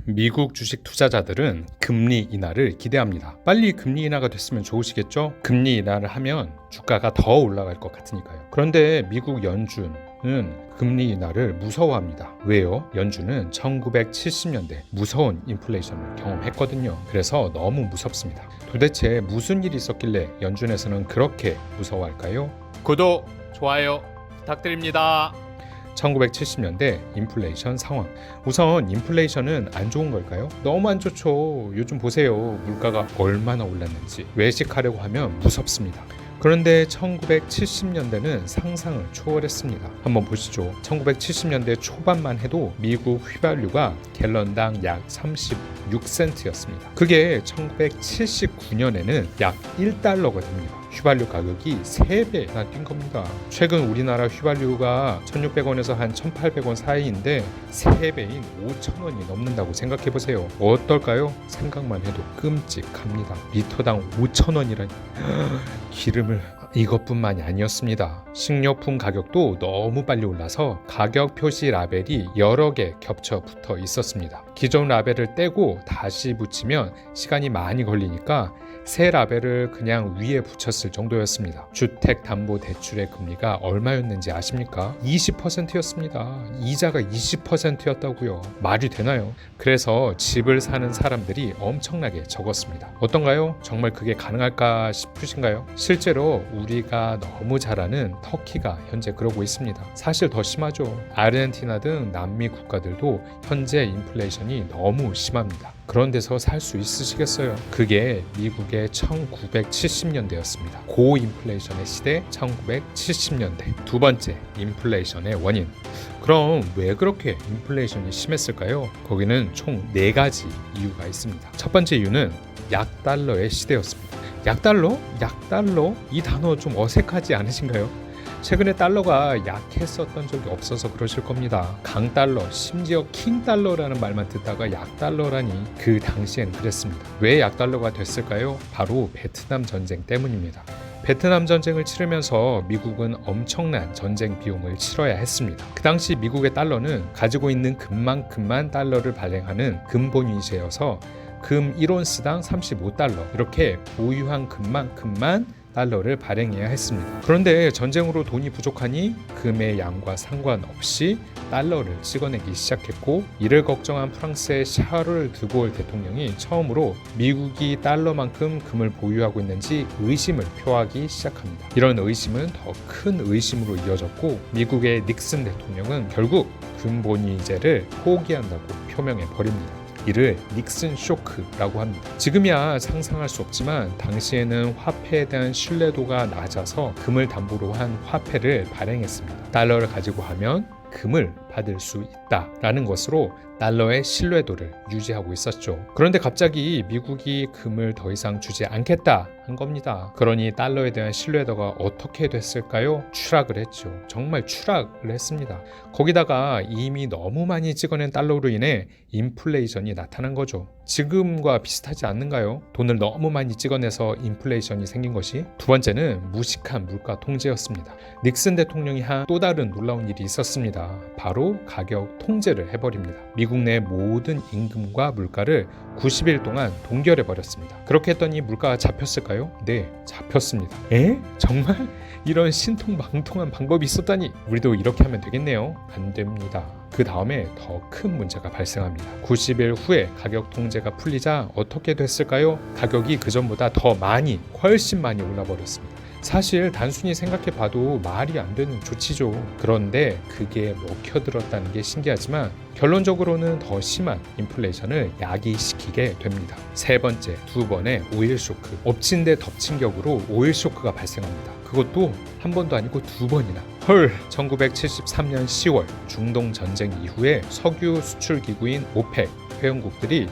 미국 주식 투자자들은 금리 인하를 기대합니다. 빨리 금리 인하가 됐으면 좋으시겠죠? 금리 인하를 하면 주가가 더 올라갈 것 같으니까요. 그런데 미국 연준은 금리 인하를 무서워합니다. 왜요? 연준은 1970년대 무서운 인플레이션을 경험했거든요. 그래서 너무 무섭습니다. 도대체 무슨 일이 있었길래 연준에서는 그렇게 무서워할까요? 구독, 좋아요 부탁드립니다. 1970년대 인플레이션 상황. 우선 인플레이션은 안 좋은 걸까요? 너무 안 좋죠. 요즘 보세요. 물가가 얼마나 올랐는지. 외식하려고 하면 무섭습니다. 그런데 1970년대는 상상을 초월했습니다. 한번 보시죠. 1970년대 초반만 해도 미국 휘발유가 갤런당 약 36센트였습니다. 그게 1979년에는 약 1달러가 됩니다. 휘발유 가격이 3배나 뛴 겁니다. 최근 우리나라 휘발유가 1,600원에서 한 1,800원 사이인데 3배인 5,000원이 넘는다고 생각해보세요. 어떨까요? 생각만 해도 끔찍합니다. 리터당 5,000원이라니. 기름을 이것뿐만이 아니었습니다. 식료품 가격도 너무 빨리 올라서 가격 표시 라벨이 여러 개 겹쳐 붙어 있었습니다. 기존 라벨을 떼고 다시 붙이면 시간이 많이 걸리니까 새 라벨을 그냥 위에 붙였을 정도였습니다. 주택담보대출의 금리가 얼마였는지 아십니까? 20%였습니다. 이자가 20%였다고요. 말이 되나요? 그래서 집을 사는 사람들이 엄청나게 적었습니다. 어떤가요? 정말 그게 가능할까 싶으신가요? 실제로 우리가 너무 잘 아는 터키가 현재 그러고 있습니다. 사실 더 심하죠. 아르헨티나 등 남미 국가들도 현재 인플레이션이 너무 심합니다. 그런 데서 살 수 있으시겠어요? 그게 미국의 1970년대였습니다. 고인플레이션의 시대 1970년대. 두 번째, 인플레이션의 원인. 그럼 왜 그렇게 인플레이션이 심했을까요? 거기는 총 4가지 이유가 있습니다. 첫 번째 이유는 약달러의 시대였습니다. 약달러? 약달러? 이 단어 좀 어색하지 않으신가요? 최근에 달러가 약했었던 적이 없어서 그러실 겁니다. 강달러, 심지어 킹달러라는 말만 듣다가 약달러라니. 그 당시엔 그랬습니다. 왜 약달러가 됐을까요? 바로 베트남 전쟁 때문입니다. 베트남 전쟁을 치르면서 미국은 엄청난 전쟁 비용을 치러야 했습니다. 그 당시 미국의 달러는 가지고 있는 금만큼만 달러를 발행하는 금본위제여서 금 1온스당 35달러, 이렇게 보유한 금만큼만 달러를 발행해야 했습니다. 그런데 전쟁으로 돈이 부족하니 금의 양과 상관없이 달러를 찍어내기 시작했고, 이를 걱정한 프랑스의 샤를 드골 대통령이 처음으로 미국이 달러만큼 금을 보유하고 있는지 의심을 표하기 시작합니다. 이런 의심은 더 큰 의심으로 이어졌고, 미국의 닉슨 대통령은 결국 금본위제를 포기한다고 표명해 버립니다. 이를 닉슨 쇼크라고 합니다. 지금이야 상상할 수 없지만 당시에는 화폐에 대한 신뢰도가 낮아서 금을 담보로 한 화폐를 발행했습니다. 달러를 가지고 하면 금을 받을 수 있다라는 것으로 달러의 신뢰도를 유지하고 있었죠. 그런데 갑자기 미국이 금을 더 이상 주지 않겠다 한 겁니다. 그러니 달러에 대한 신뢰도가 어떻게 됐을까요? 추락을 했죠. 정말 추락을 했습니다. 거기다가 이미 너무 많이 찍어낸 달러로 인해 인플레이션이 나타난 거죠. 지금과 비슷하지 않는가요? 돈을 너무 많이 찍어내서 인플레이션이 생긴 것이. 두 번째는 무식한 물가 통제였습니다. 닉슨 대통령이 한 또 다른 놀라운 일이 있었습니다. 바로 가격 통제를 해버립니다. 미국 내 모든 임금과 물가를 90일 동안 동결해버렸습니다. 그렇게 했더니 물가가 잡혔을까요? 네, 잡혔습니다. 정말? 이런 신통망통한 방법이 있었다니. 우리도 이렇게 하면 되겠네요. 안 됩니다. 그 다음에 더 큰 문제가 발생합니다. 90일 후에 가격 통제가 풀리자 어떻게 됐을까요? 가격이 그전보다 더 많이, 훨씬 많이 올라버렸습니다. 사실 단순히 생각해봐도 말이 안 되는 조치죠. 그런데 그게 먹혀들었다는 게 신기하지만 결론적으로는 더 심한 인플레이션을 야기시키게 됩니다. 세 번째, 두 번의 오일 쇼크. 엎친 데 덮친 격으로 오일 쇼크가 발생합니다. 그것도 한 번도 아니고 2번이나. 1973년 10월 중동 전쟁 이후에 석유 수출 기구인 오펙 회원국들이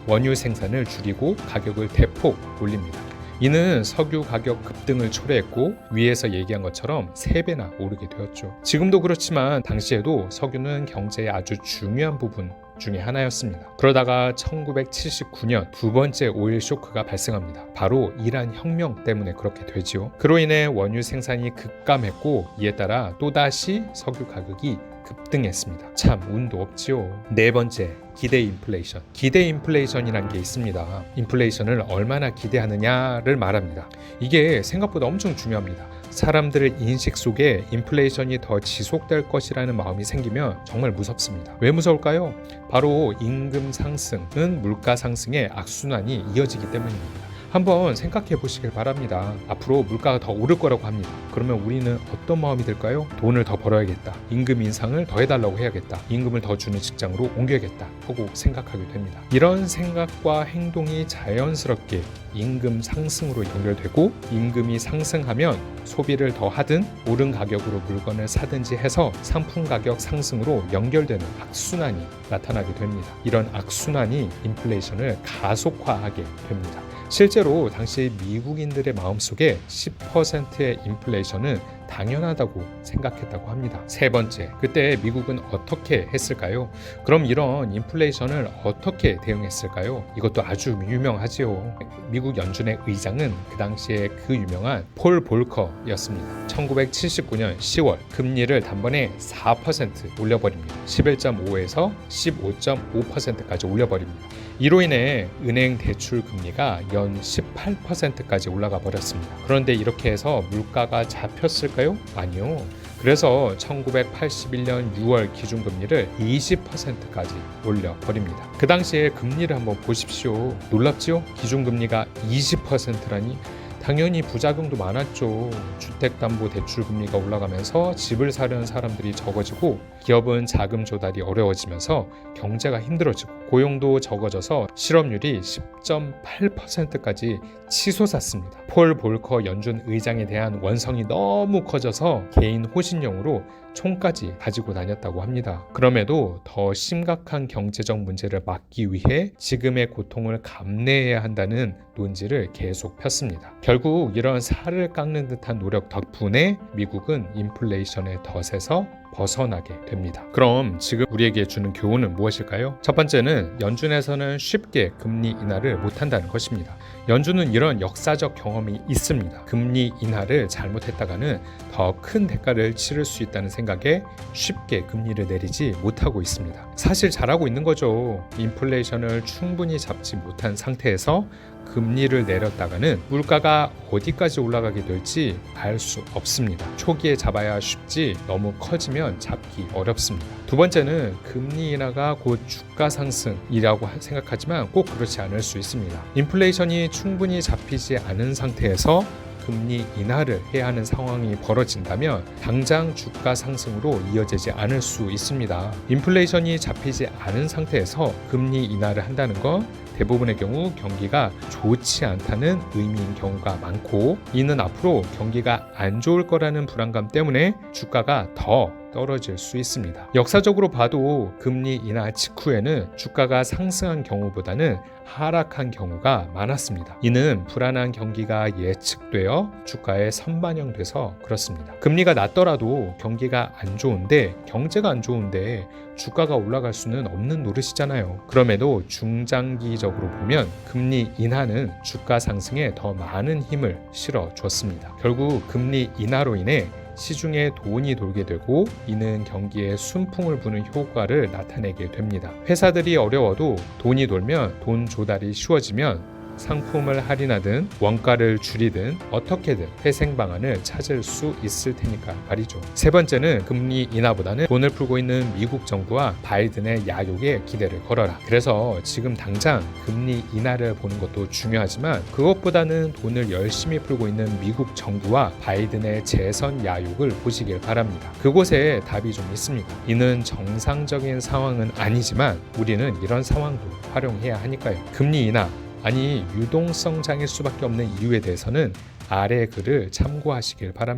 원유 생산을 줄이고 가격을 대폭 올립니다. 이는 석유 가격 급등을 초래했고 위에서 얘기한 것처럼 3배나 오르게 되었죠. 지금도 그렇지만 당시에도 석유는 경제의 아주 중요한 부분 중에 하나였습니다. 그러다가 1979년 두 번째 오일 쇼크가 발생합니다. 바로 이란 혁명 때문에 그렇게 되지요. 그로 인해 원유 생산이 급감했고 이에 따라 또다시 석유 가격이 급등했습니다. 참 운도 없지요. 네 번째, 기대 인플레이션. 기대 인플레이션이라는 게 있습니다. 인플레이션을 얼마나 기대하느냐를 말합니다. 이게 생각보다 엄청 중요합니다. 사람들의 인식 속에 인플레이션이 더 지속될 것이라는 마음이 생기면 정말 무섭습니다. 왜 무서울까요? 바로 임금 상승은 물가 상승의 악순환이 이어지기 때문입니다. 한번 생각해 보시길 바랍니다. 앞으로 물가가 더 오를 거라고 합니다. 그러면 우리는 어떤 마음이 들까요? 돈을 더 벌어야겠다. 임금 인상을 더 해달라고 해야겠다. 임금을 더 주는 직장으로 옮겨야겠다 하고 생각하게 됩니다. 이런 생각과 행동이 자연스럽게 임금 상승으로 연결되고, 임금이 상승하면 소비를 더 하든 오른 가격으로 물건을 사든지 해서 상품 가격 상승으로 연결되는 악순환이 나타나게 됩니다. 이런 악순환이 인플레이션을 가속화하게 됩니다. 실제로 당시 미국인들의 마음속에 10%의 인플레이션은 당연하다고 생각했다고 합니다. 세 번째, 그때 미국은 어떻게 했을까요? 그럼 이런 인플레이션을 어떻게 대응했을까요? 이것도 아주 유명하지요. 미국 연준의 의장은 그 당시에 그 유명한 폴 볼커였습니다. 1979년 10월 금리를 단번에 4% 올려버립니다. 11.5에서 15.5%까지 올려버립니다. 이로 인해 은행 대출 금리가 연 18%까지 올라가 버렸습니다. 그런데 이렇게 해서 물가가 잡혔을까요? 아니요. 그래서 1981년 6월 기준금리를 20%까지 올려버립니다. 그 당시에 금리를 한번 보십시오. 놀랍지요? 기준금리가 20%라니 당연히 부작용도 많았죠. 주택담보대출 금리가 올라가면서 집을 사려는 사람들이 적어지고, 기업은 자금 조달이 어려워지면서 경제가 힘들어지고, 고용도 적어져서 실업률이 10.8%까지 치솟았습니다. 폴 볼커 연준 의장에 대한 원성이 너무 커져서 개인 호신용으로 총까지 가지고 다녔다고 합니다. 그럼에도 더 심각한 경제적 문제를 막기 위해 지금의 고통을 감내해야 한다는 논지를 계속 폈습니다. 결국 이런 살을 깎는 듯한 노력 덕분에 미국은 인플레이션의 덫에서 벗어나게 됩니다. 그럼 지금 우리에게 주는 교훈은 무엇일까요? 첫 번째는 연준에서는 쉽게 금리 인하를 못한다는 것입니다. 연준은 이런 역사적 경험이 있습니다. 금리 인하를 잘못했다가는 더 큰 대가를 치를 수 있다는 생각에 쉽게 금리를 내리지 못하고 있습니다. 사실 잘하고 있는 거죠. 인플레이션을 충분히 잡지 못한 상태에서 금리를 내렸다가는 물가가 어디까지 올라가게 될지 알 수 없습니다. 초기에 잡아야 쉽지 너무 커지면 잡기 어렵습니다. 두 번째는 금리 인하가 곧 주가 상승이라고 생각하지만 꼭 그렇지 않을 수 있습니다. 인플레이션이 충분히 잡히지 않은 상태에서 금리 인하를 해야 하는 상황이 벌어진다면 당장 주가 상승으로 이어지지 않을 수 있습니다. 인플레이션이 잡히지 않은 상태에서 금리 인하를 한다는 건 대부분의 경우 경기가 좋지 않다는 의미인 경우가 많고, 이는 앞으로 경기가 안 좋을 거라는 불안감 때문에 주가가 더 떨어질 수 있습니다. 역사적으로 봐도 금리 인하 직후에는 주가가 상승한 경우보다는 하락한 경우가 많았습니다. 이는 불안한 경기가 예측되어 주가에 선반영돼서 그렇습니다. 금리가 낮더라도 경기가 안 좋은데, 경제가 안 좋은데 주가가 올라갈 수는 없는 노릇이잖아요. 그럼에도 중장기적으로 보면 금리 인하는 주가 상승에 더 많은 힘을 실어줬습니다. 결국 금리 인하로 인해 시중에 돈이 돌게 되고, 이는 경기에 순풍을 부는 효과를 나타내게 됩니다. 회사들이 어려워도 돈이 돌면, 돈 조달이 쉬워지면 상품을 할인하든 원가를 줄이든 어떻게든 회생 방안을 찾을 수 있을 테니까 말이죠. 세 번째는 금리 인하보다는 돈을 풀고 있는 미국 정부와 바이든의 야욕에 기대를 걸어라. 그래서 지금 당장 금리 인하를 보는 것도 중요하지만 그것보다는 돈을 열심히 풀고 있는 미국 정부와 바이든의 재선 야욕을 보시길 바랍니다. 그곳에 답이 좀 있습니다. 이는 정상적인 상황은 아니지만 우리는 이런 상황도 활용해야 하니까요. 금리 인하, 아니 유동성장일 수밖에 없는 이유에 대해서는 아래 글을 참고하시길 바랍니다.